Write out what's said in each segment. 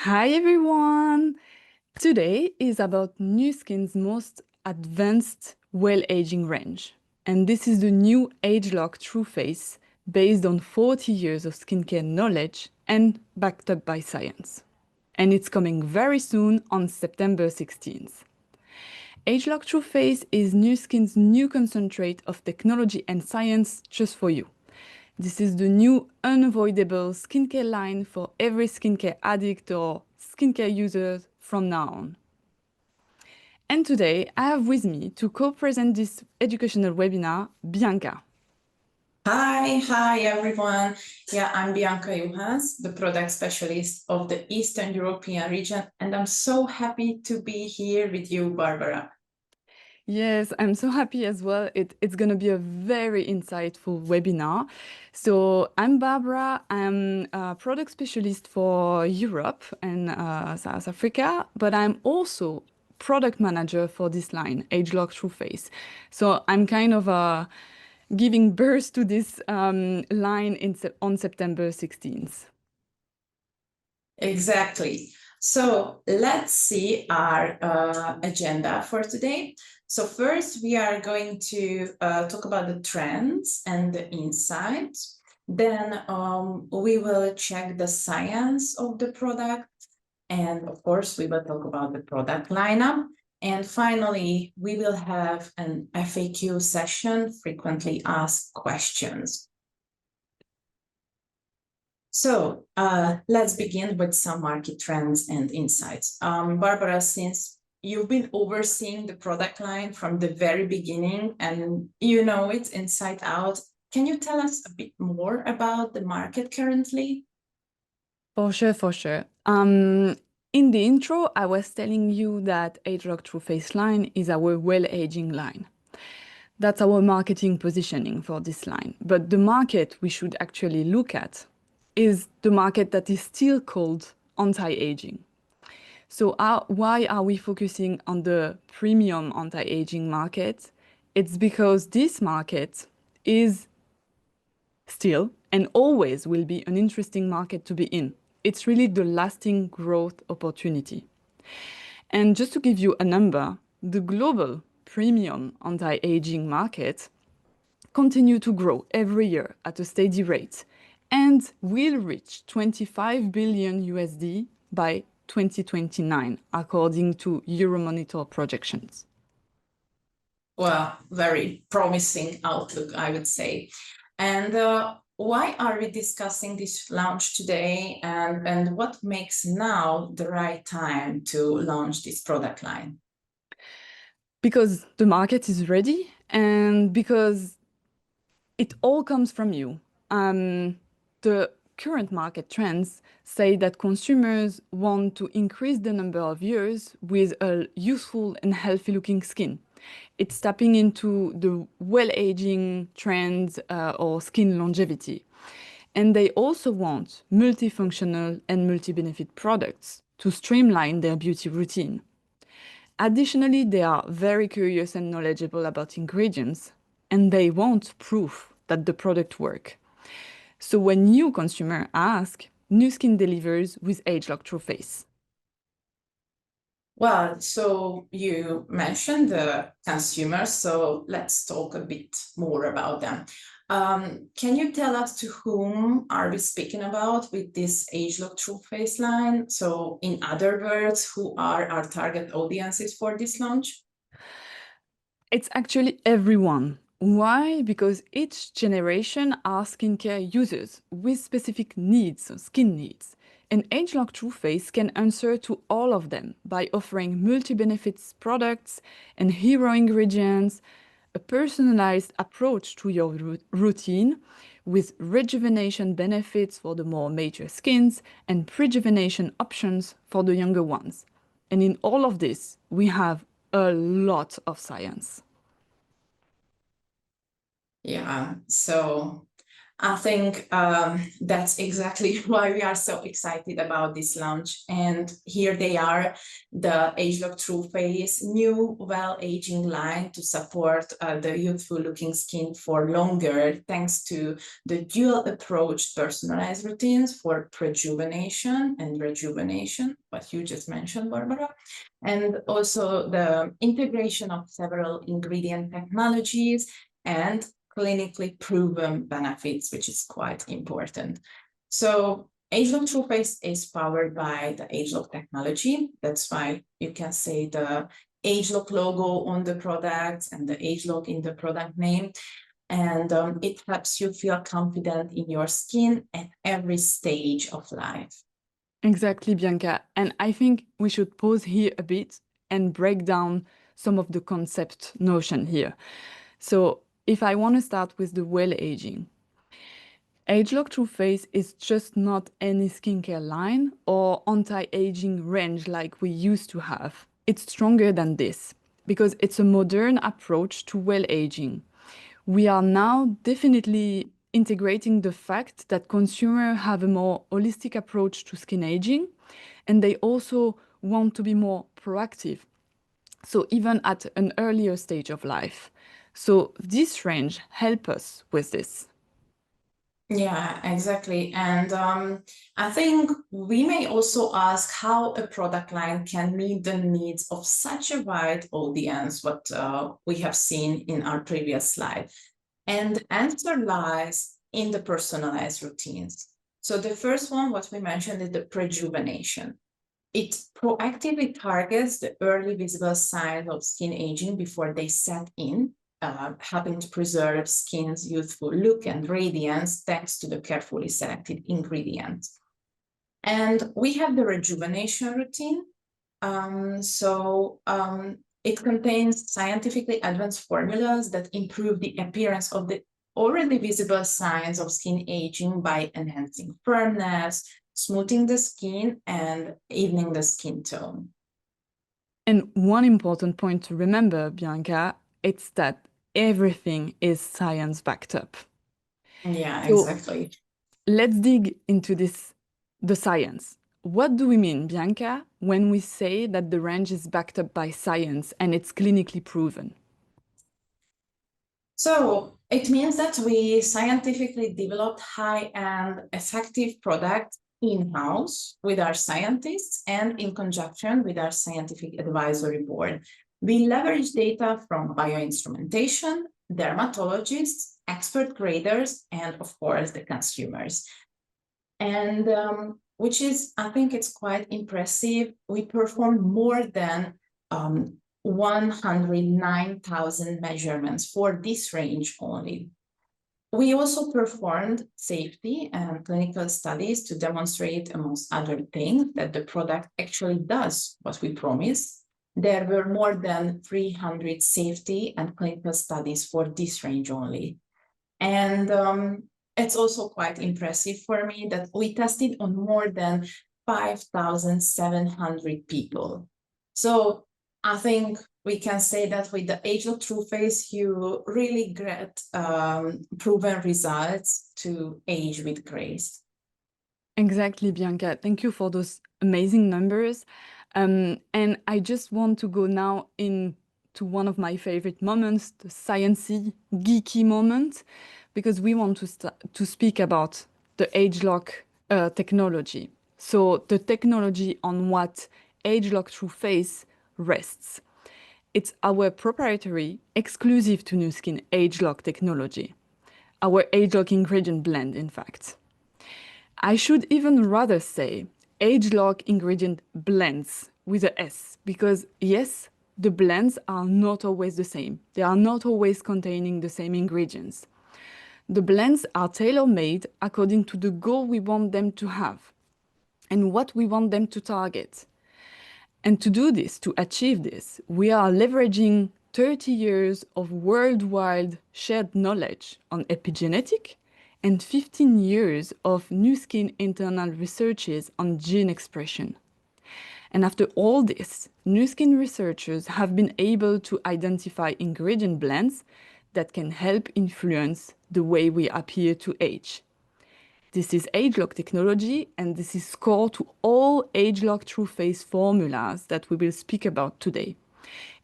Hi everyone! Today is about Nu Skin's most advanced well-aging range. And this is the new ageLOC Tru Face based on 40 years of skincare knowledge and backed up by science. And it's coming very soon on September 16th. ageLOC Tru Face is Nu Skin's new concentrate of technology and science just for you. This is the new unavoidable skincare line for every skincare addict or skincare user from now on. And today I have with me to co-present this educational webinar, Bianka. Hi everyone. Yeah, I'm Bianka Juhasz, the product specialist of the Eastern European region, and I'm so happy to be here with you, Barbara. Yes, I'm so happy as well. It's going to be a very insightful webinar. So I'm Barbara. I'm a product specialist for Europe and South Africa, but I'm also product manager for this line, ageLOC Tru Face. So I'm kind of giving birth to this line on September 16th. Exactly. So let's see our agenda for today. So first, we are going to talk about the trends and the insights. Then we will check the science of the product. And of course, we will talk about the product lineup. And finally, we will have an FAQ session, frequently asked questions. So let's begin with some market trends and insights. Barbara, since you've been overseeing the product line from the very beginning and you know it inside out, can you tell us a bit more about the market currently? For sure, for sure. In the intro, I was telling you that ageLOC Tru Face line is our well-aging line. That's our marketing positioning for this line. But the market we should actually look at is the market that is still called anti-aging. So why are we focusing on the premium anti-aging market? It's because this market is still and always will be an interesting market to be in. It's really the lasting growth opportunity. And just to give you a number, the global premium anti-aging market continue to grow every year at a steady rate and will reach 25 billion USD by 2029, according to Euromonitor projections. Well, very promising outlook, I would say. And why are we discussing this launch today, and what makes now the right time to launch this product line? Because the market is ready and because it all comes from you. The current market trends say that consumers want to increase the number of years with a youthful and healthy looking skin. It's tapping into the well-aging trends or skin longevity. And they also want multifunctional and multi-benefit products to streamline their beauty routine. Additionally, they are very curious and knowledgeable about ingredients, and they want proof that the product works. So when new consumers ask, Nu Skin delivers with ageLOC Tru Face. Well, so you mentioned the consumers, so let's talk a bit more about them. Can you tell us to whom are we speaking about with this ageLOC Tru Face line? So in other words, who are our target audiences for this launch? It's actually everyone. Why? Because each generation are skincare users with specific needs, so skin needs. And ageLOC Tru Face can answer to all of them by offering multi-benefits products and hero ingredients, a personalized approach to your routine with rejuvenation benefits for the more mature skins and prejuvenation options for the younger ones. And in all of this, we have a lot of science. Yeah, so I think that's exactly why we are so excited about this launch. And here they are, the ageLOC Tru Face new well-aging line to support the youthful looking skin for longer, thanks to the dual approach personalized routines for prejuvenation and rejuvenation, what you just mentioned, Barbara, and also the integration of several ingredient technologies and clinically proven benefits, which is quite important. So ageLOC Tru Face is powered by the ageLOC technology. That's why you can say the ageLOC logo on the product and the ageLOC in the product name. And it helps you feel confident in your skin at every stage of life. Exactly, Bianca. And I think we should pause here a bit and break down some of the concept notion here. So if I want to start with the well aging, ageLOC Tru Face is just not any skincare line or anti-aging range like we used to have. It's stronger than this because it's a modern approach to well aging. We are now definitely integrating the fact that consumers have a more holistic approach to skin aging, and they also want to be more proactive. So even at an earlier stage of life. So this range helps us with this. Yeah, exactly. And I think we may also ask how a product line can meet the needs of such a wide audience, what we have seen in our previous slide. And the answer lies in the personalized routines. So the first one, what we mentioned, is the prejuvenation. It proactively targets the early visible signs of skin aging before they set in, helping to preserve skin's youthful look and radiance thanks to the carefully selected ingredients. And we have the rejuvenation routine. It contains scientifically advanced formulas that improve the appearance of the already visible signs of skin aging by enhancing firmness, smoothing the skin, and evening the skin tone. And one important point to remember, Bianca, it's that everything is science backed up. Yeah, So exactly. let's dig into this, the science. What do we mean, Bianca, when we say that the range is backed up by science and it's clinically proven? So it means that we scientifically developed high-end effective products in-house with our scientists and in conjunction with our scientific advisory board. We leverage data from bioinstrumentation, dermatologists, expert graders, and of course the consumers. And which is, I think it's quite impressive. We performed more than 109,000 measurements for this range only. We also performed safety and clinical studies to demonstrate, amongst other things, that the product actually does what we promised. There were more than 300 safety and clinical studies for this range only. And it's also quite impressive for me that we tested on more than 5,700 people. So I think we can say that with the ageLOC Tru Face, you really get proven results to age with grace. Exactly, Bianca. Thank you for those amazing numbers. And I just want to go now into one of my favorite moments, the sciencey, geeky moment, because we want to speak about the ageLOC technology. So the technology on what ageLOC Tru Face rests. It's our proprietary, exclusive to Nu Skin ageLOC technology. Our ageLOC ingredient blend, in fact. I should even rather say ageLOC ingredient blends with a S, because yes, the blends are not always the same. They are not always containing the same ingredients. The blends are tailor-made according to the goal we want them to have and what we want them to target. And to do this, to achieve this, we are leveraging 30 years of worldwide shared knowledge on epigenetic and 15 years of Nu Skin internal researches on gene expression. And after all this, Nu Skin researchers have been able to identify ingredient blends that can help influence the way we appear to age. This is ageLOC technology, and this is core to all ageLOC Tru Face formulas that we will speak about today.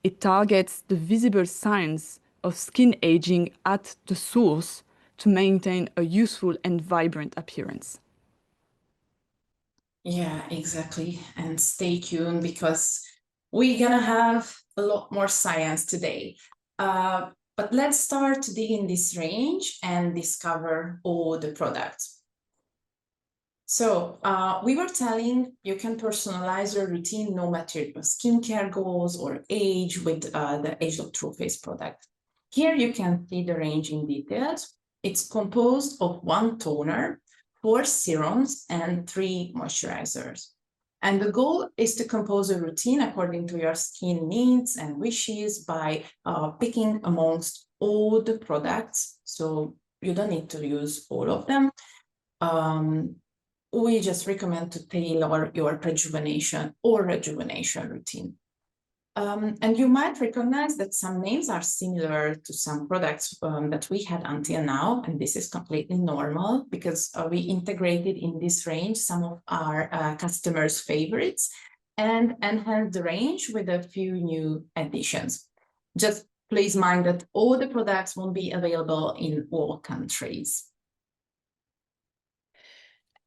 It targets the visible signs of skin aging at the source to maintain a youthful and vibrant appearance. Yeah, exactly. And stay tuned because we're gonna have a lot more science today. But let's start to dig in this range and discover all the products. So we were telling you can personalize your routine no matter your skincare goals or age with the ageLOC Tru Face product. Here you can see the range in details. It's composed of 1 toner, 4 serums, and 3 moisturizers. And the goal is to compose a routine according to your skin needs and wishes by picking amongst all the products. So you don't need to use all of them. We just recommend to tailor your rejuvenation or rejuvenation routine. And you might recognize that some names are similar to some products that we had until now, and this is completely normal because we integrated in this range some of our customers' favorites and enhanced the range with a few new additions. Just please mind that all the products won't be available in all countries.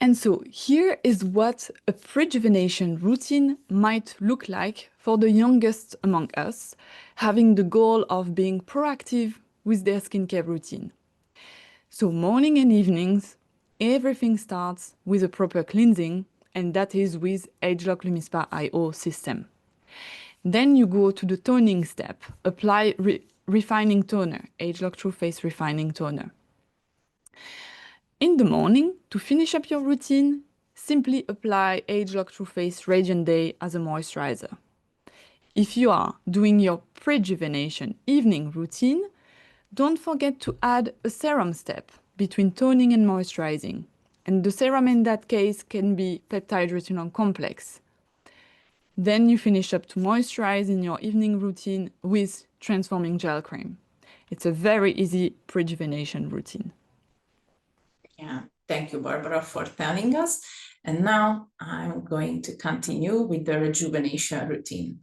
And so here is what a rejuvenation routine might look like for the youngest among us, having the goal of being proactive with their skincare routine. So morning and evenings, everything starts with a proper cleansing, and that is with ageLOC LumiSpa IO system. Then you go to the toning step, apply refining toner, ageLOC Tru Face Refining Toner. In the morning, to finish up your routine, simply apply ageLOC Tru Face Radiant Day as a moisturizer. If you are doing your prejuvenation evening routine, don't forget to add a serum step between toning and moisturizing. And the serum in that case can be peptide retinol complex. Then you finish up to moisturize in your evening routine with transforming gel cream. It's a very easy prejuvenation routine. Yeah, thank you, Barbara, for telling us. And now I'm going to continue with the rejuvenation routine.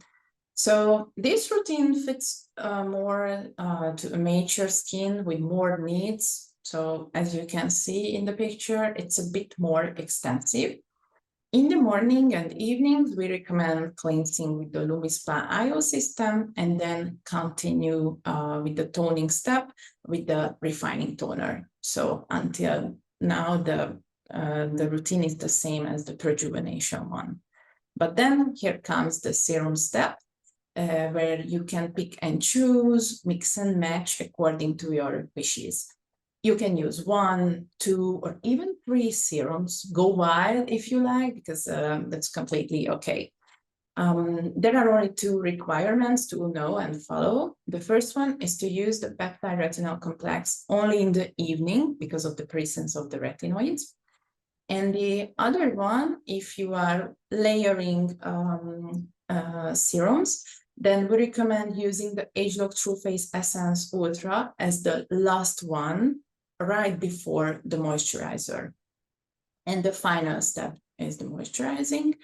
So this routine fits more to a mature skin with more needs. So as you can see in the picture, it's a bit more extensive. In the morning and evenings, we recommend cleansing with the LumiSpa IO system and then continue with the toning step with the refining toner. So until now, the routine is the same as the prejuvenation one. But then here comes the serum step, where you can pick and choose, mix and match according to your wishes. You can use 1, 2, or even 3 serums. Go wild if you like, because that's completely okay. There are only 2 requirements to know and follow. The first one is to use the peptide retinol complex only in the evening because of the presence of the retinoids. And the other one, if you are layering serums, then we recommend using the ageLOC Tru Face Essence Ultra as the last one right before the moisturizer. And the final step is the moisturizing.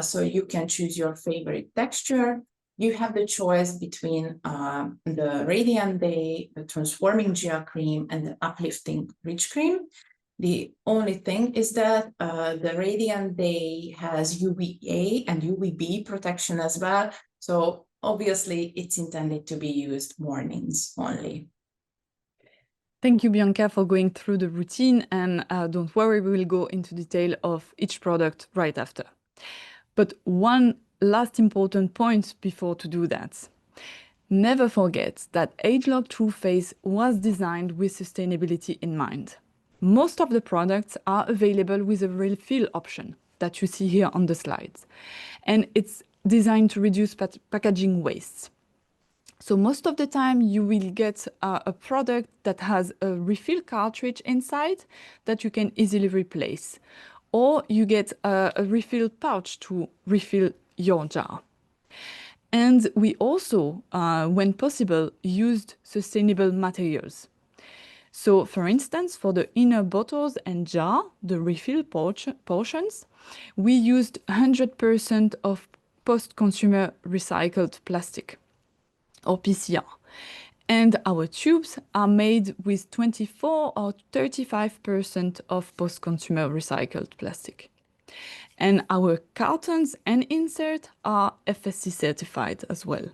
So you can choose your favorite texture. You have the choice between the Radiant Day, the Transforming Gel Cream, and the Uplifting Rich Cream. The only thing is that the Radiant Day has UVA and UVB protection as well. So obviously it's intended to be used mornings only. Thank you, Bianca, for going through the routine. And don't worry, we will go into detail of each product right after. But one last important point before to do that. Never forget that ageLOC Tru Face was designed with sustainability in mind. Most of the products are available with a refill option that you see here on the slides. And it's designed to reduce packaging waste. So most of the time you will get a product that has a refill cartridge inside that you can easily replace. Or you get a refill pouch to refill your jar. And we also, when possible, used sustainable materials. So, for instance, for the inner bottles and jar, the refill portions, we used 100% of post-consumer recycled plastic, or PCR. And our tubes are made with 24 or 35% of post-consumer recycled plastic. And our cartons and insert are FSC certified as well.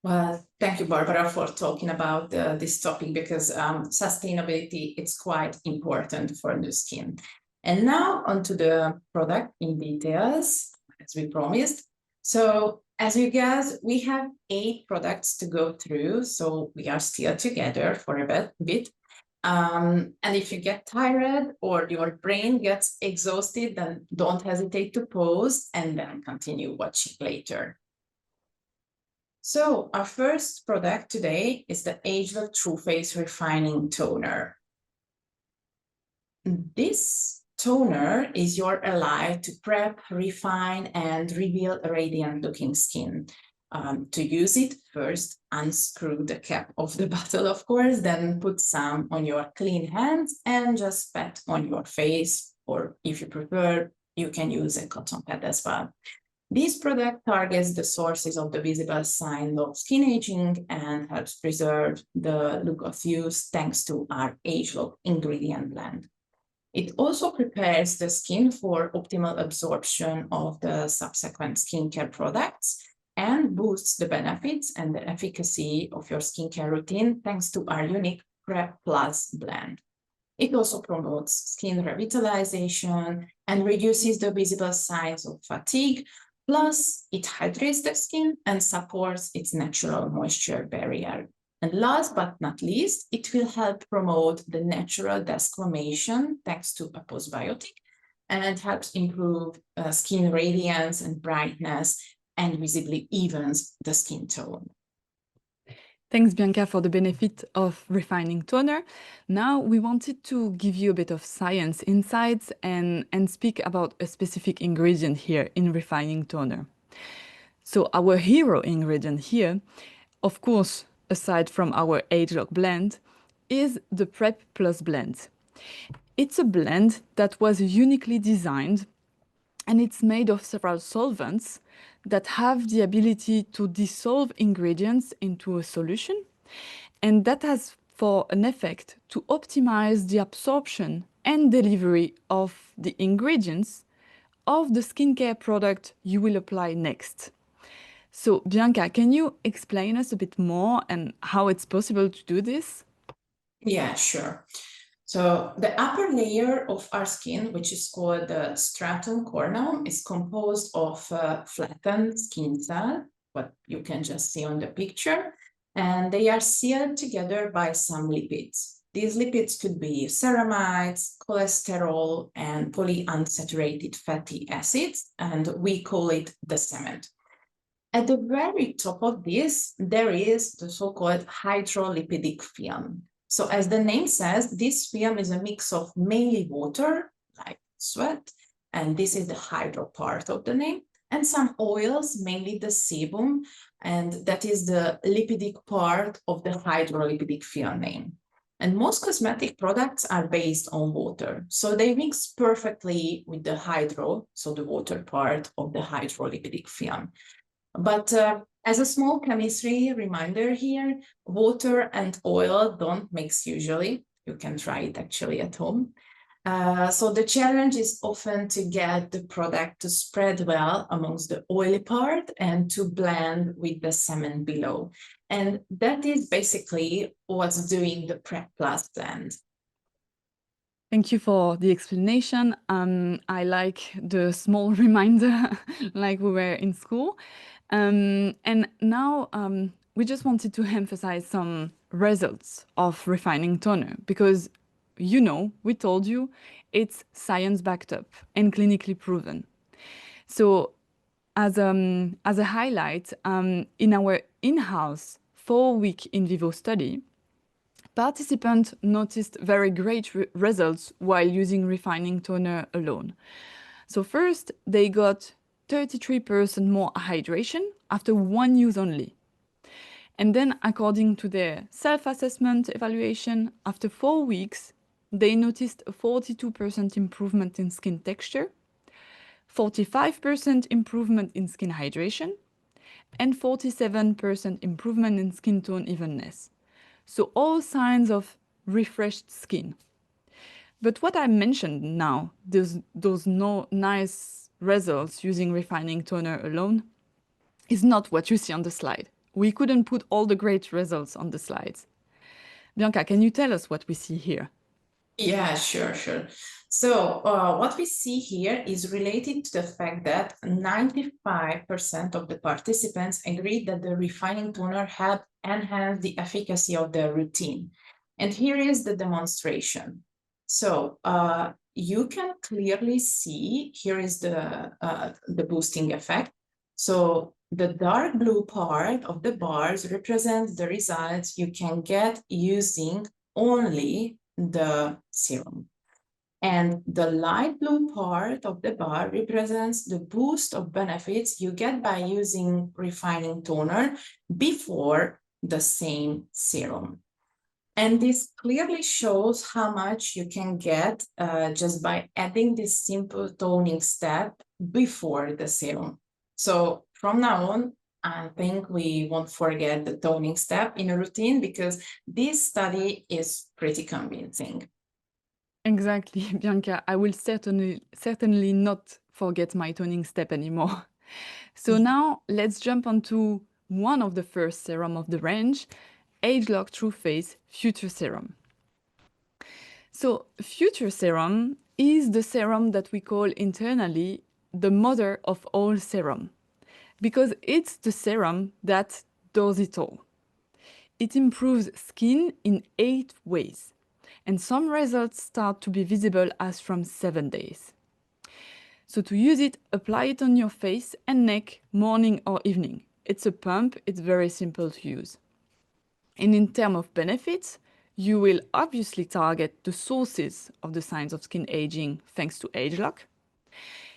Well, thank you, Barbara, for talking about this topic because sustainability is quite important for the skin. And now onto the product in details, as we promised. So as you guys, we have 8 products to go through, so we are still together for a bit. And if you get tired or your brain gets exhausted, then don't hesitate to pause and then continue watching later. So our first product today is the ageLOC Tru Face Refining Toner. This toner is your ally to prep, refine, and reveal a radiant looking skin. To use it, first unscrew the cap of the bottle, of course, then put some on your clean hands and just pat on your face, or if you prefer, you can use a cotton pad as well. This product targets the sources of the visible signs of skin aging and helps preserve the look of youth thanks to our ageLOC ingredient blend. It also prepares the skin for optimal absorption of the subsequent skincare products and boosts the benefits and the efficacy of your skincare routine thanks to our unique Prep Plus blend. It also promotes skin revitalization and reduces the visible signs of fatigue. Plus, it hydrates the skin and supports its natural moisture barrier. And last but not least, it will help promote the natural desquamation thanks to a postbiotic and helps improve skin radiance and brightness and visibly evens the skin tone. Thanks, Bianca, for the benefit of refining toner. Now we wanted to give you a bit of science insights and speak about a specific ingredient here in refining toner. So our hero ingredient here, of course, aside from our ageLOC blend, is the Prep Plus blend. It's a blend that was uniquely designed, and it's made of several solvents that have the ability to dissolve ingredients into a solution, and that has for an effect to optimize the absorption and delivery of the ingredients of the skincare product you will apply next. So, Bianca, can you explain us a bit more and how it's possible to do this? Yeah, sure. So the upper layer of our skin, which is called the stratum corneum, is composed of flattened skin cells, what you can just see on the picture, and they are sealed together by some lipids. These lipids could be ceramides, cholesterol, and polyunsaturated fatty acids, and we call it the cement. At the very top of this, there is the so-called hydrolipidic film. So as the name says, this film is a mix of mainly water, like sweat, and this is the hydro part of the name, and some oils, mainly the sebum, and that is the lipidic part of the hydrolipidic film name. And most cosmetic products are based on water, so they mix perfectly with the hydro, so the water part of the hydrolipidic film. But as a small chemistry reminder here, water and oil don't mix usually. You can try it actually at home. So the challenge is often to get the product to spread well amongst the oily part and to blend with the cement below. And that is basically what's doing the Prep Plus blend. Thank you for the explanation. I like the small reminder like we were in school. And now we just wanted to emphasize some results of refining toner because, you know, we told you it's science backed up and clinically proven. So as a highlight, in our in-house 4-week in vivo study, participants noticed very great results while using refining toner alone. So first, they got 33% more hydration after one use only. And then, according to their self-assessment evaluation, after 4 weeks, they noticed a 42% improvement in skin texture, 45% improvement in skin hydration, and 47% improvement in skin tone evenness. So all signs of refreshed skin. But what I mentioned now, those no nice results using refining toner alone, is not what you see on the slide. We couldn't put all the great results on the slides. Bianca, can you tell us what we see here? Yeah, sure. So what we see here is related to the fact that 95% of the participants agreed that the refining toner helped enhance the efficacy of their routine. And here is the demonstration. So you can clearly see, here is the boosting effect. So the dark blue part of the bars represents the results you can get using only the serum. And the light blue part of the bar represents the boost of benefits you get by using refining toner before the same serum. And this clearly shows how much you can get just by adding this simple toning step before the serum. So from now on, I think we won't forget the toning step in a routine because this study is pretty convincing. Exactly, Bianca. I will certainly not forget my toning step anymore. So now let's jump onto one of the first serum of the range, ageLOC Tru Face Future Serum. So Future Serum is the serum that we call internally the mother of all serum, because it's the serum that does it all. It improves skin in 8 ways, and some results start to be visible as from 7 days. So to use it, apply it on your face and neck morning or evening. It's a pump, it's very simple to use. And in terms of benefits, you will obviously target the sources of the signs of skin aging thanks to ageLOC.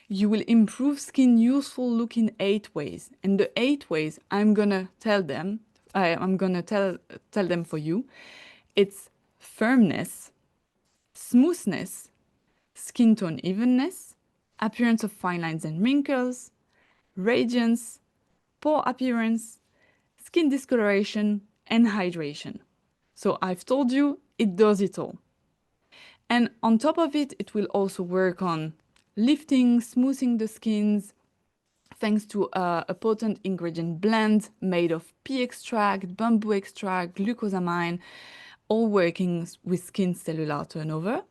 You will improve skin useful look in 8 ways. And the 8 ways I'm gonna tell them for you. It's firmness, smoothness, skin tone evenness, appearance of fine lines and wrinkles, radiance, pore appearance, skin discoloration, and hydration. So I've told you, it does it all. And on top of it, it will also work on lifting, smoothing the skins, thanks to a potent ingredient blend made of pea extract, bamboo extract, glucosamine, all working with skin cellular turnover.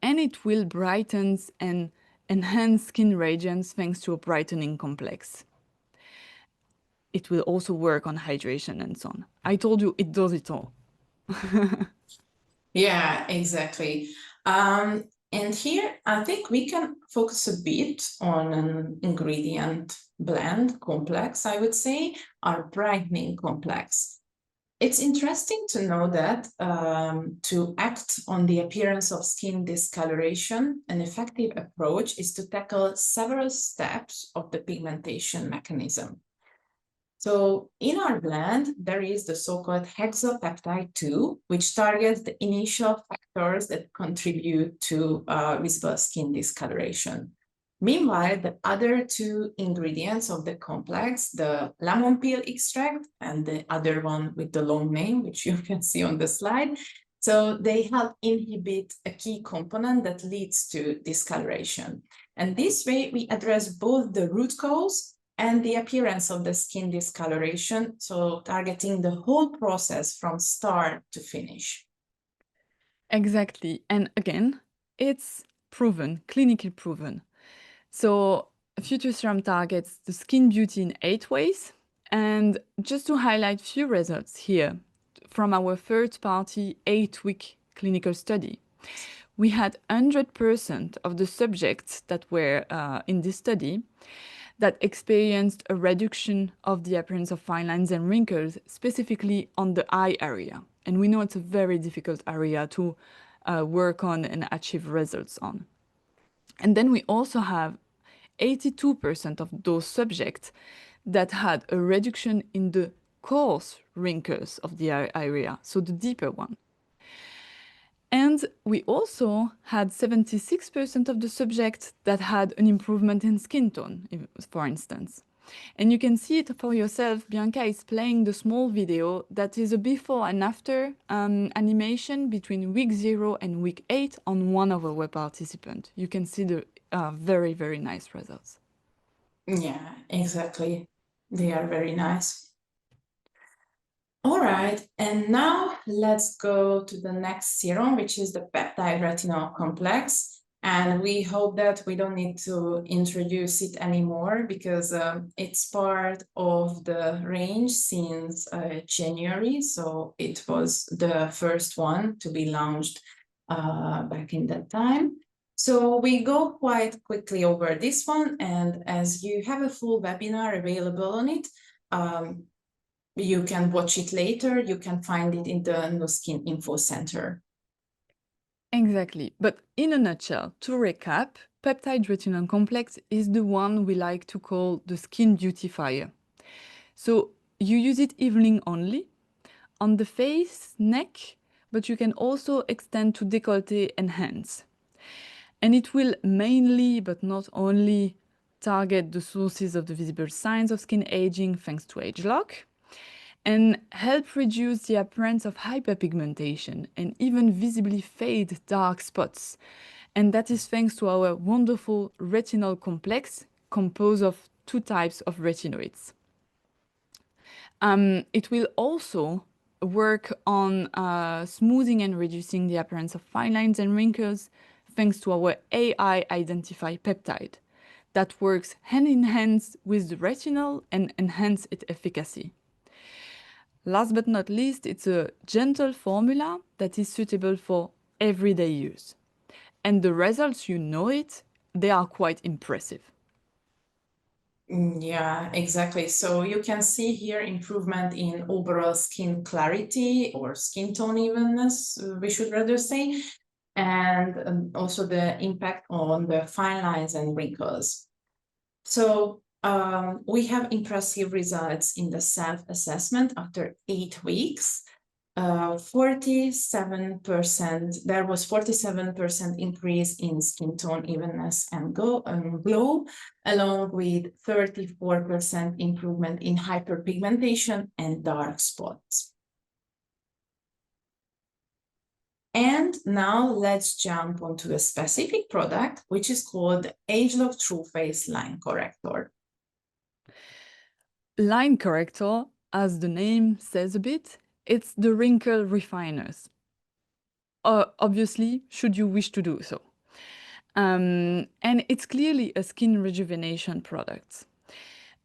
And it will brighten and enhance skin radiance thanks to a brightening complex. It will also work on hydration and so on. I told you it does it all. Yeah, exactly. And here, I think we can focus a bit on an ingredient blend complex, I would say, our brightening complex. It's interesting to know that to act on the appearance of skin discoloration, an effective approach is to tackle several steps of the pigmentation mechanism. So in our blend, there is the so-called hexapeptide 2, which targets the initial factors that contribute to visible skin discoloration. Meanwhile, the other 2 ingredients of the complex, the lemon peel extract and the other one with the long name, which you can see on the slide, so they help inhibit a key component that leads to discoloration. And this way, we address both the root cause and the appearance of the skin discoloration, so targeting the whole process from start to finish. Exactly. And again, it's proven, clinically proven. So Future Serum targets the skin beauty in 8 ways. And just to highlight few results here from our third-party 8-week clinical study, we had 100% of the subjects that were in this study that experienced a reduction of the appearance of fine lines and wrinkles, specifically on the eye area. And we know it's a very difficult area to work on and achieve results on. And then we also have 82% of those subjects that had a reduction in the coarse wrinkles of the area, so the deeper one. And we also had 76% of the subjects that had an improvement in skin tone, for instance. And you can see it for yourself. Bianca is playing the small video that is a before and after animation between week 0 and week 8 on one of our participants. You can see the very, very nice results. Yeah, exactly. They are very nice. All right, and now let's go to the next serum, which is the peptide retinol complex. And we hope that we don't need to introduce it anymore because it's part of the range since January. So it was the first one to be launched back in that time. So we go quite quickly over this one. And as you have a full webinar available on it, you can watch it later. You can find it in the Nu Skin Info Center. Exactly. But in a nutshell, to recap, peptide retinol complex is the one we like to call the skin beautifier. So you use it evening only on the face, neck, but you can also extend to décolleté and hands. And it will mainly, but not only, target the sources of the visible signs of skin aging thanks to ageLOC, and help reduce the appearance of hyperpigmentation and even visibly fade dark spots. And that is thanks to our wonderful retinol complex composed of 2 types of retinoids. It will also work on smoothing and reducing the appearance of fine lines and wrinkles thanks to our AI identify peptide that works hand in hand with the retinol and enhance its efficacy. Last but not least, it's a gentle formula that is suitable for everyday use. And the results, you know it, they are quite impressive. Yeah, exactly. So you can see here improvement in overall skin clarity or skin tone evenness, we should rather say, and also the impact on the fine lines and wrinkles. So we have impressive results in the self-assessment after 8 weeks. 47%, there was 47% increase in skin tone evenness and glow, along with 34% improvement in hyperpigmentation and dark spots. And now let's jump onto a specific product, which is called ageLOC Tru Face Line Corrector. Line Corrector, as the name says a bit, it's the wrinkle refiners. Obviously, should you wish to do so. And it's clearly a skin rejuvenation product.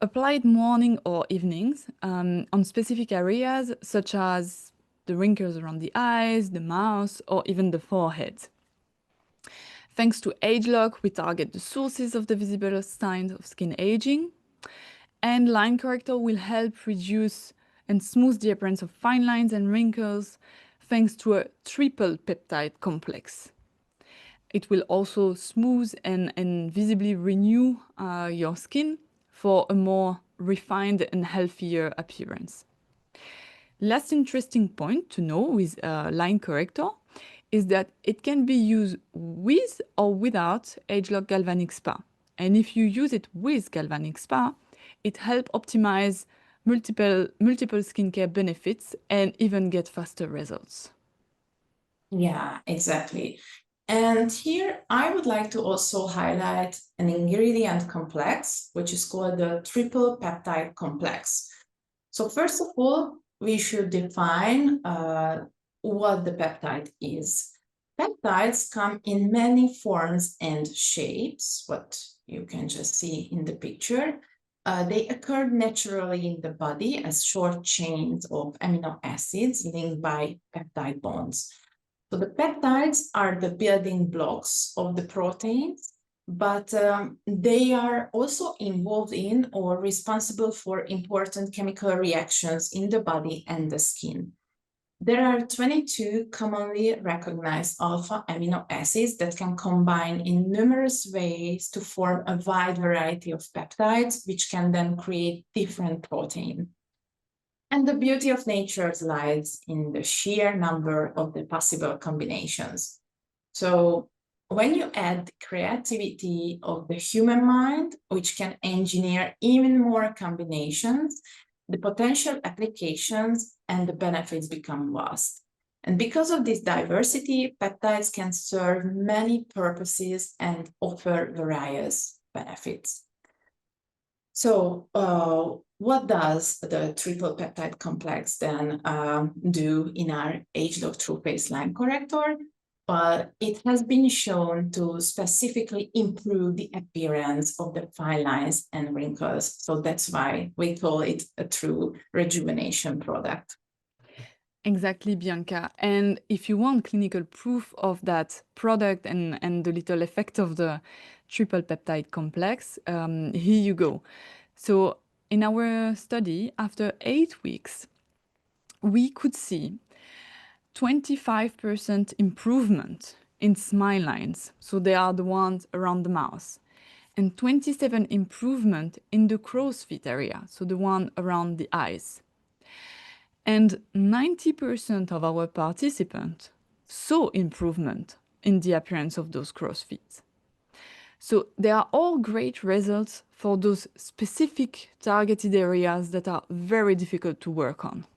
Applied morning or evenings on specific areas such as the wrinkles around the eyes, the mouth, or even the forehead. Thanks to ageLOC, we target the sources of the visible signs of skin aging, and Line Corrector will help reduce and smooth the appearance of fine lines and wrinkles thanks to a triple peptide complex. It will also smooth and visibly renew your skin for a more refined and healthier appearance. Last interesting point to know with Line Corrector is that it can be used with or without ageLOC Galvanic Spa. And if you use it with Galvanic Spa, it helps optimize multiple skincare benefits and even get faster results. Yeah, exactly. And here I would like to also highlight an ingredient complex, which is called the triple peptide complex. So first of all, we should define what the peptide is. Peptides come in many forms and shapes, what you can just see in the picture. They occur naturally in the body as short chains of amino acids linked by peptide bonds. So the peptides are the building blocks of the proteins, but they are also involved in or responsible for important chemical reactions in the body and the skin. There are 22 commonly recognized alpha amino acids that can combine in numerous ways to form a wide variety of peptides, which can then create different proteins. And the beauty of nature lies in the sheer number of the possible combinations. So when you add the creativity of the human mind, which can engineer even more combinations, the potential applications and the benefits become vast. And because of this diversity, peptides can serve many purposes and offer various benefits. So what does the triple peptide complex then do in our ageLOC Tru Face Line Corrector? Well, it has been shown to specifically improve the appearance of the fine lines and wrinkles. So that's why we call it a true rejuvenation product. Exactly, Bianca. And if you want clinical proof of that product and the little effect of the triple peptide complex, here you go. So in our study, after 8 weeks, we could see 25% improvement in smile lines. So they are the ones around the mouth. And 27 improvement in the crow's feet area, so the one around the eyes. And 90% of our participants saw improvement in the appearance of those crow's feet. So they are all great results for those specific targeted areas that are very difficult to work on.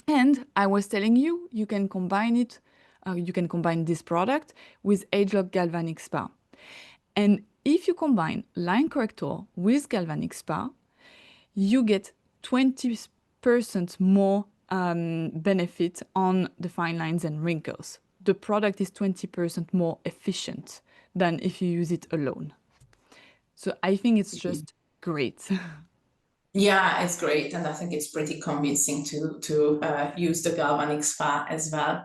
And I was telling you, you can combine this product with ageLOC Galvanic Spa. And if you combine line corrector with galvanic spa, you get 20% more benefit on the fine lines and wrinkles. The product is 20% more efficient than if you use it alone. So I think it's just great. Yeah, it's great. And I think it's pretty convincing to use the galvanic spa as well.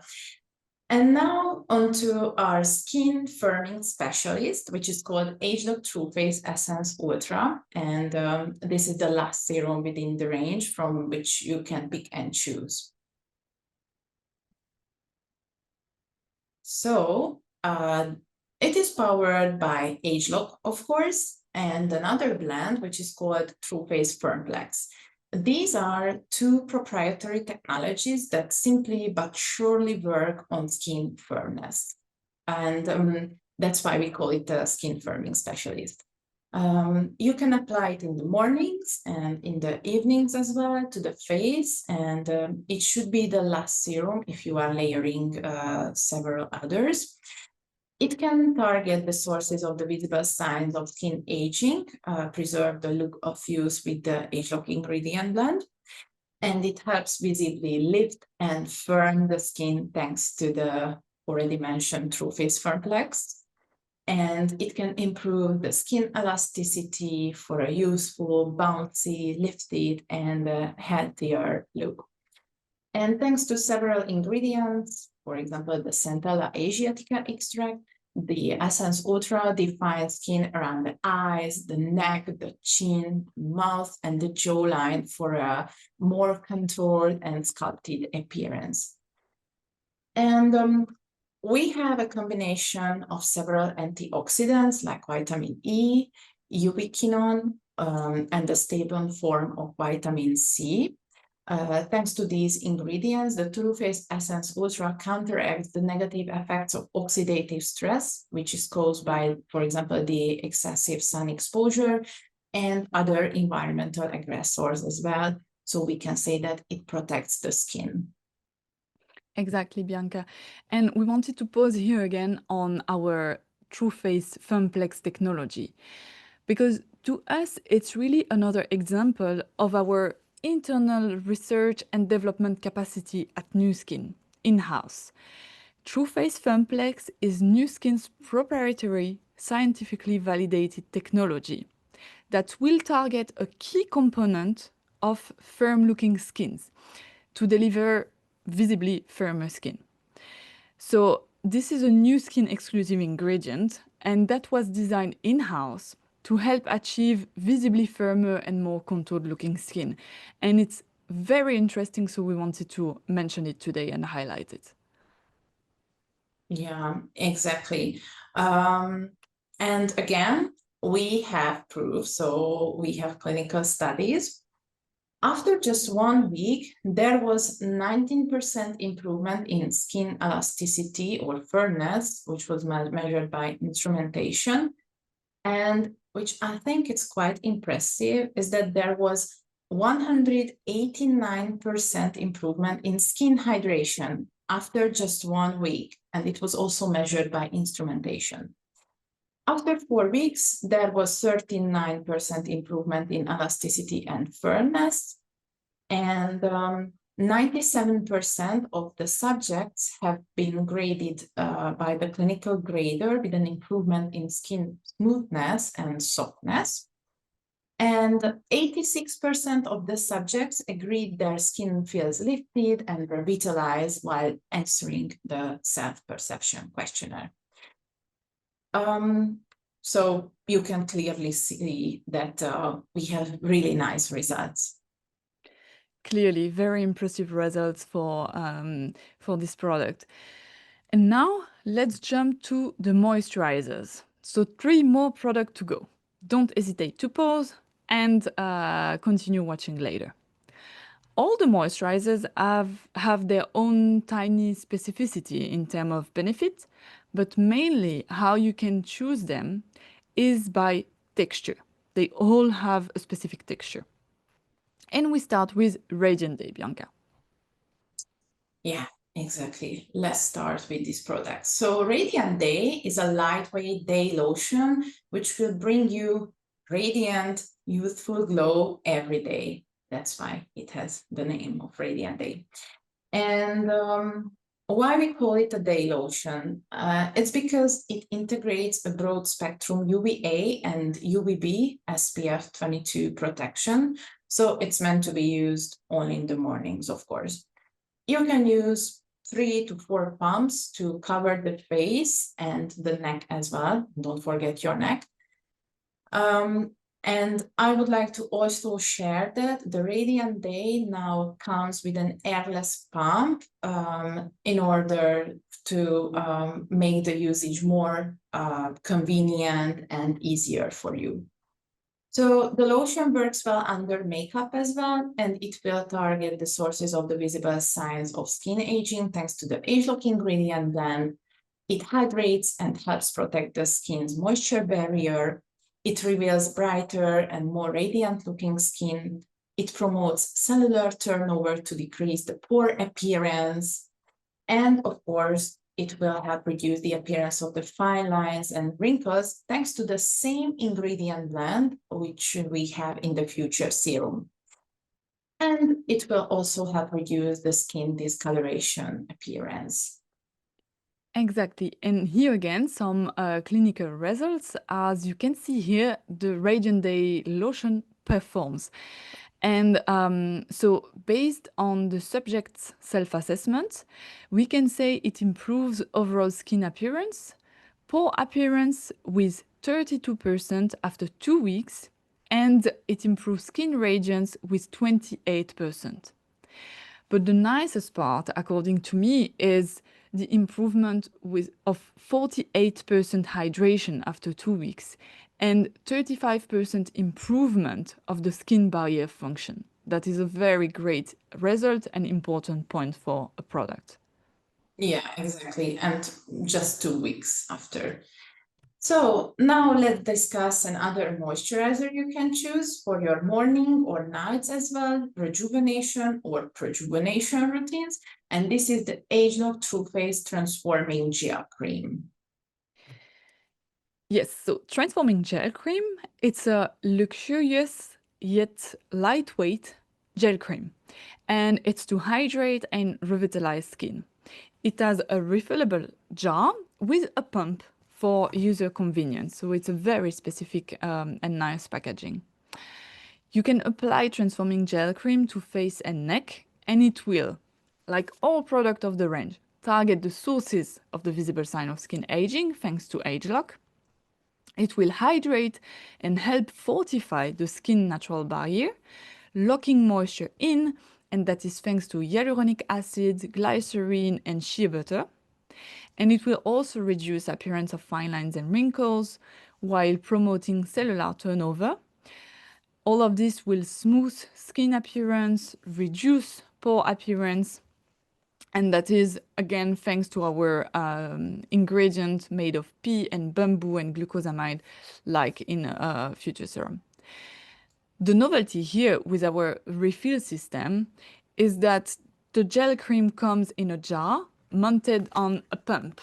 And now onto our skin firming specialist, which is called ageLOC Tru Face Essence Ultra. And this is the last serum within the range from which you can pick and choose. So it is powered by ageLOC, of course, and another blend, which is called Tru Face Firmplex. These are two proprietary technologies that simply but surely work on skin firmness. And that's why we call it a skin firming specialist. You can apply it in the mornings and in the evenings as well to the face, and it should be the last serum if you are layering several others. It can target the sources of the visible signs of skin aging, preserve the look of use with the ageLOC ingredient blend, and it helps visibly lift and firm the skin thanks to the already mentioned Tru Face Firmplex. And it can improve the skin elasticity for a useful, bouncy, lifted, and healthier look. And thanks to several ingredients, for example, the Centella asiatica extract, the Essence Ultra defines skin around the eyes, the neck, the chin, mouth, and the jawline for a more contoured and sculpted appearance. And we have a combination of several antioxidants like vitamin E, ubiquinone, and the stable form of vitamin C. Thanks to these ingredients, the Tru Face Essence Ultra counteracts the negative effects of oxidative stress, which is caused by, for example, the excessive sun exposure and other environmental aggressors as well. So we can say that it protects the skin. Exactly, Bianca. And we wanted to pause here again on our Tru Face Firmplex technology, because to us, it's really another example of our internal research and development capacity at Nu Skin, in-house. Tru Face Firmplex is Nu Skin's proprietary, scientifically validated technology that will target a key component of firm-looking skins to deliver visibly firmer skin. So this is a Nu Skin exclusive ingredient, and that was designed in-house to help achieve visibly firmer and more contoured looking skin. And it's very interesting, so we wanted to mention it today and highlight it. Yeah, exactly. And again, we have proof, so we have clinical studies. After just 1 week, there was 19% improvement in skin elasticity or firmness, which was measured by instrumentation. And which I think is quite impressive is that there was 189% improvement in skin hydration after just 1 week, and it was also measured by instrumentation. After 4 weeks, there was 39% improvement in elasticity and firmness, and 97% of the subjects have been graded by the clinical grader with an improvement in skin smoothness and softness. And 86% of the subjects agreed their skin feels lifted and revitalized while answering the self-perception questionnaire. So you can clearly see that we have really nice results. Clearly, very impressive results for this product. And now let's jump to the moisturizers. So 3 more products to go. Don't hesitate to pause and continue watching later. All the moisturizers have their own tiny specificity in terms of benefit, but mainly how you can choose them is by texture. They all have a specific texture. And we start with Radiant Day, Bianca. Yeah, exactly. Let's start with this product. So Radiant Day is a lightweight day lotion, which will bring you radiant, youthful glow every day. That's why it has the name of Radiant Day. And why we call it a day lotion? It's because it integrates a broad spectrum UVA and UVB SPF 22 protection. So it's meant to be used only in the mornings, of course. You can use 3 to 4 pumps to cover the face and the neck as well. Don't forget your neck. And I would like to also share that the Radiant Day now comes with an airless pump in order to make the usage more convenient and easier for you. So the lotion works well under makeup as well, and it will target the sources of the visible signs of skin aging thanks to the ageLOC ingredient blend. It hydrates and helps protect the skin's moisture barrier. It reveals brighter and more radiant looking skin. It promotes cellular turnover to decrease the pore appearance. And of course, it will help reduce the appearance of the fine lines and wrinkles thanks to the same ingredient blend which we have in the Future Serum. And it will also help reduce the skin discoloration appearance. Exactly. And here again, some clinical results. As you can see here, the Radiant Day lotion performs. And so based on the subject's self-assessment, we can say it improves overall skin appearance, pore appearance with 32% after 2 weeks, and it improves skin radiance with 28%. But the nicest part, according to me, is the improvement of 48% hydration after 2 weeks and 35% improvement of the skin barrier function. That is a very great result and important point for a product. Yeah, exactly. And just 2 weeks after. So now let's discuss another moisturizer you can choose for your morning or nights as well, rejuvenation or prejuvenation routines. And this is the ageLOC Tru Face Transforming Gel Cream. Yes, so Transforming Gel Cream, it's a luxurious yet lightweight gel cream. And it's to hydrate and revitalize skin. It has a refillable jar with a pump for user convenience. So it's a very specific and nice packaging. You can apply Transforming Gel Cream to face and neck, and it will, like all products of the range, target the sources of the visible sign of skin aging thanks to ageLOC. It will hydrate and help fortify the skin natural barrier, locking moisture in and that is thanks to hyaluronic acid, glycerin, and shea butter. And it will also reduce appearance of fine lines and wrinkles while promoting cellular turnover. All of this will smooth skin appearance, reduce pore appearance, and that is, again, thanks to our ingredient made of pea and bamboo and glucosamide, like in Future Serum. The novelty here with our refill system is that the gel cream comes in a jar mounted on a pump.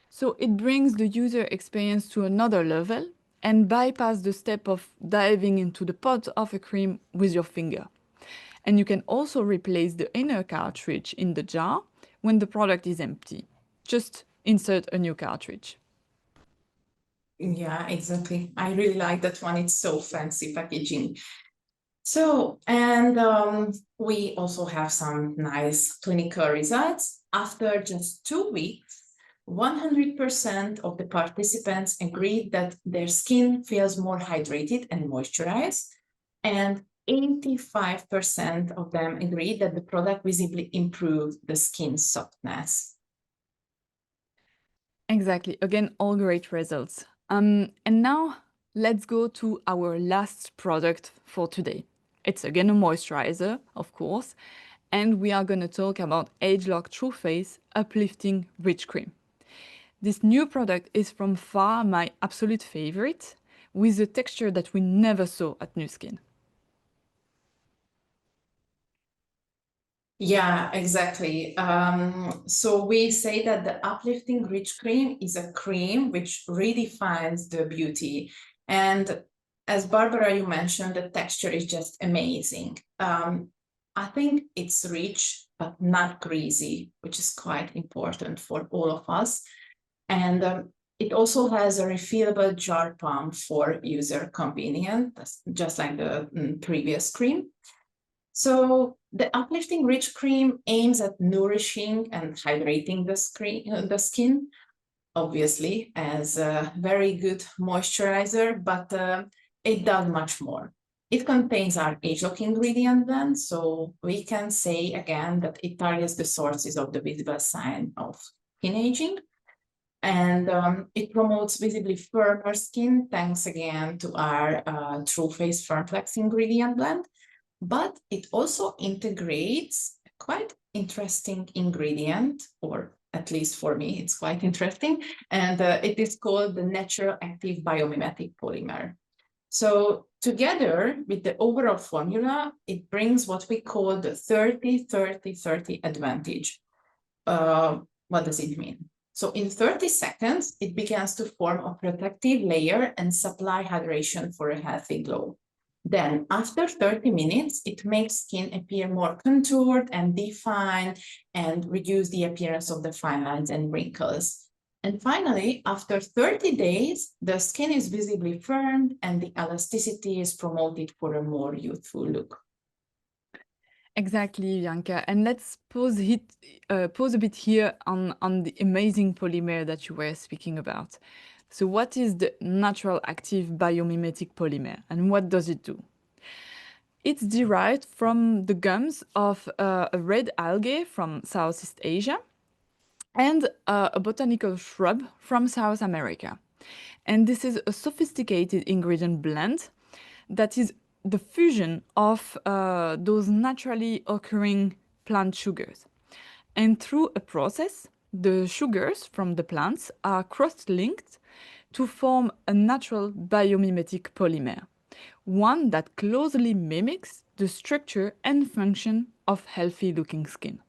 So it brings the user experience to another level and bypass the step of diving into the pot of a cream with your finger. And you can also replace the inner cartridge in the jar when the product is empty. Just insert a new cartridge. Yeah, exactly. I really like that one. It's so fancy packaging. So, and we also have some nice clinical results. After just 2 weeks, 100% of the participants agreed that their skin feels more hydrated and moisturized, and 85% of them agreed that the product visibly improved the skin softness. Exactly. Again, all great results. And now let's go to our last product for today. It's again a moisturizer, of course, and we are going to talk about ageLOC Tru Face Uplifting Rich Cream. This new product is from far my absolute favorite, with a texture that we never saw at Nu Skin. Yeah, exactly. So we say that the Uplifting Rich Cream is a cream which redefines the beauty. And as Barbara, you mentioned, the texture is just amazing. I think it's rich, but not greasy, which is quite important for all of us. And it also has a refillable jar pump for user convenience, just like the previous cream. So the Uplifting Rich Cream aims at nourishing and hydrating the skin, obviously, as a very good moisturizer, but it does much more. It contains our ageLOC ingredient then, so we can say again that it targets the sources of the visible sign of skin aging. And it promotes visibly firmer skin, thanks again to our Tru Face Firm Flex ingredient blend. But it also integrates a quite interesting ingredient, or at least for me, it's quite interesting, and it is called the Natural Active Biomimetic Polymer. So together with the overall formula, it brings what we call the 30-30-30 advantage. What does it mean? So in 30 seconds, it begins to form a protective layer and supply hydration for a healthy glow. Then after 30 minutes, it makes skin appear more contoured and defined and reduce the appearance of the fine lines and wrinkles. And finally, after 30 days, the skin is visibly firmed and the elasticity is promoted for a more youthful look. Exactly, Bianca. And let's pause a bit here on the amazing polymer that you were speaking about. So what is the natural active biomimetic polymer and what does it do? It's derived from the gums of a red algae from Southeast Asia and a botanical shrub from South America. And this is a sophisticated ingredient blend that is the fusion of those naturally occurring plant sugars. And through a process, the sugars from the plants are cross-linked to form a natural biomimetic polymer, one that closely mimics the structure and function of healthy-looking skin.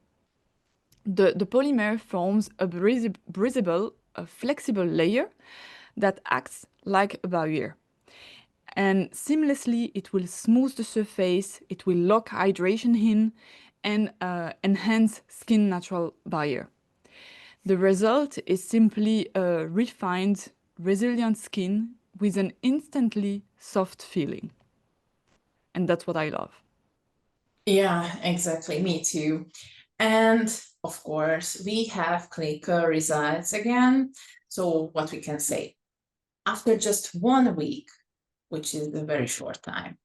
The polymer forms a breathable, flexible layer that acts like a barrier. And seamlessly, it will smooth the surface, it will lock hydration in, and enhance skin natural barrier. The result is simply a refined, resilient skin with an instantly soft feeling. And that's what I love. Yeah, exactly. Me too. And of course, we have clinical results again. So what we can say, after just 1 week, which is a very short time,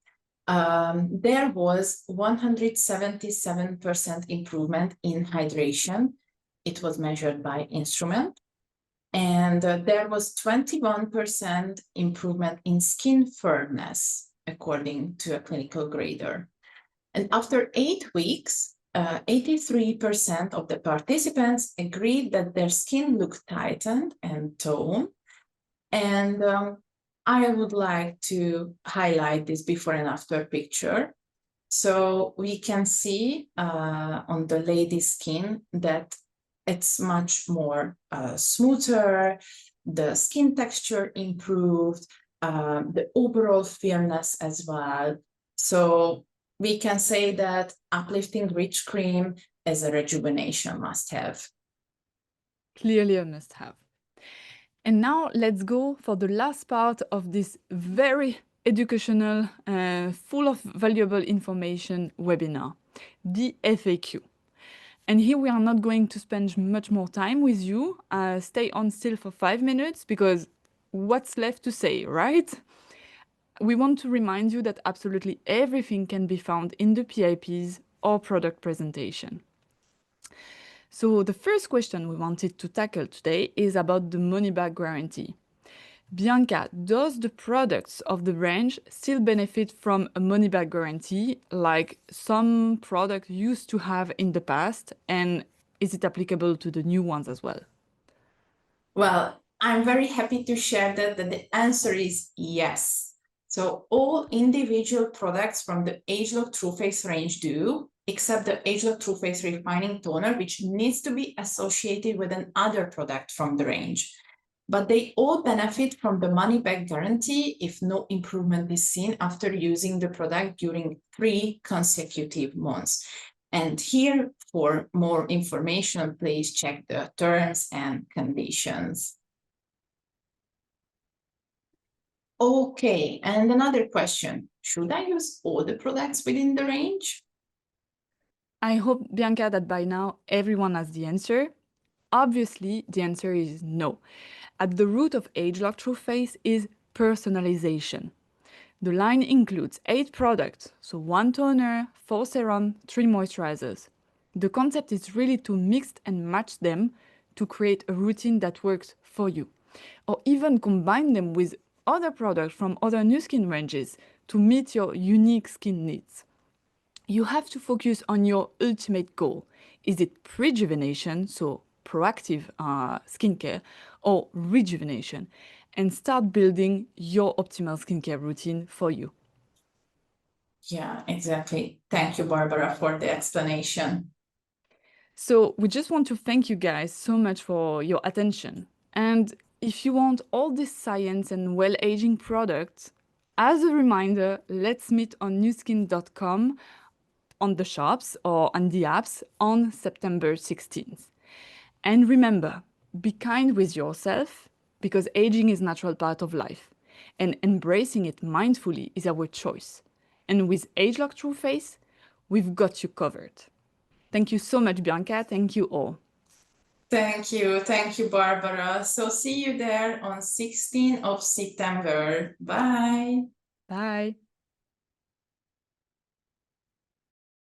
there was 177% improvement in hydration. It was measured by instrument. And there was 21% improvement in skin firmness, according to a clinical grader. And after 8 weeks, 83% of the participants agreed that their skin looked tightened and toned. And I would like to highlight this before and after picture. So we can see on the lady's skin that it's much more smoother, the skin texture improved, the overall fairness as well. So we can say that Uplifting Rich Cream is a rejuvenation must-have. Clearly a must-have. And now let's go for the last part of this very educational, full of valuable information webinar, the FAQ. And here we are not going to spend much more time with you. Stay on still for 5 minutes because what's left to say, right? We want to remind you that absolutely everything can be found in the PIPs or product presentation. So the first question we wanted to tackle today is about the money-back guarantee. Bianka, does the products of the range still benefit from a money-back guarantee like some products used to have in the past, and is it applicable to the new ones as well? Well, I'm very happy to share that the answer is yes. So all individual products from the ageLOC Tru Face range do, except the ageLOC Tru Face Refining Toner, which needs to be associated with another product from the range. But they all benefit from the money-back guarantee if no improvement is seen after using the product during 3 consecutive months. And here, for more information, please check the terms and conditions. Okay, and another question. Should I use all the products within the range? I hope, Bianka, that by now everyone has the answer. Obviously, the answer is no. At the root of ageLOC Tru Face is personalization. The line includes 8 products, so 1 toner, 4 serum, 3 moisturizers. The concept is really to mix and match them to create a routine that works for you, or even combine them with other products from other new skin ranges to meet your unique skin needs. You have to focus on your ultimate goal. Is it rejuvenation, so proactive skincare, or rejuvenation? And start building your optimal skincare routine for you. Yeah, exactly. Thank you, Barbara, for the explanation. So we just want to thank you guys so much for your attention. And if you want all this science and well-aging products, as a reminder, let's meet on newskin.com on the shops or on the apps on September 16th. And remember, be kind with yourself because aging is a natural part of life. And embracing it mindfully is our choice. And with ageLOC Tru Face, we've got you covered. Thank you so much, Bianka. Thank you all. Thank you, Barbara. So see you there on 16th of September. Bye. Bye.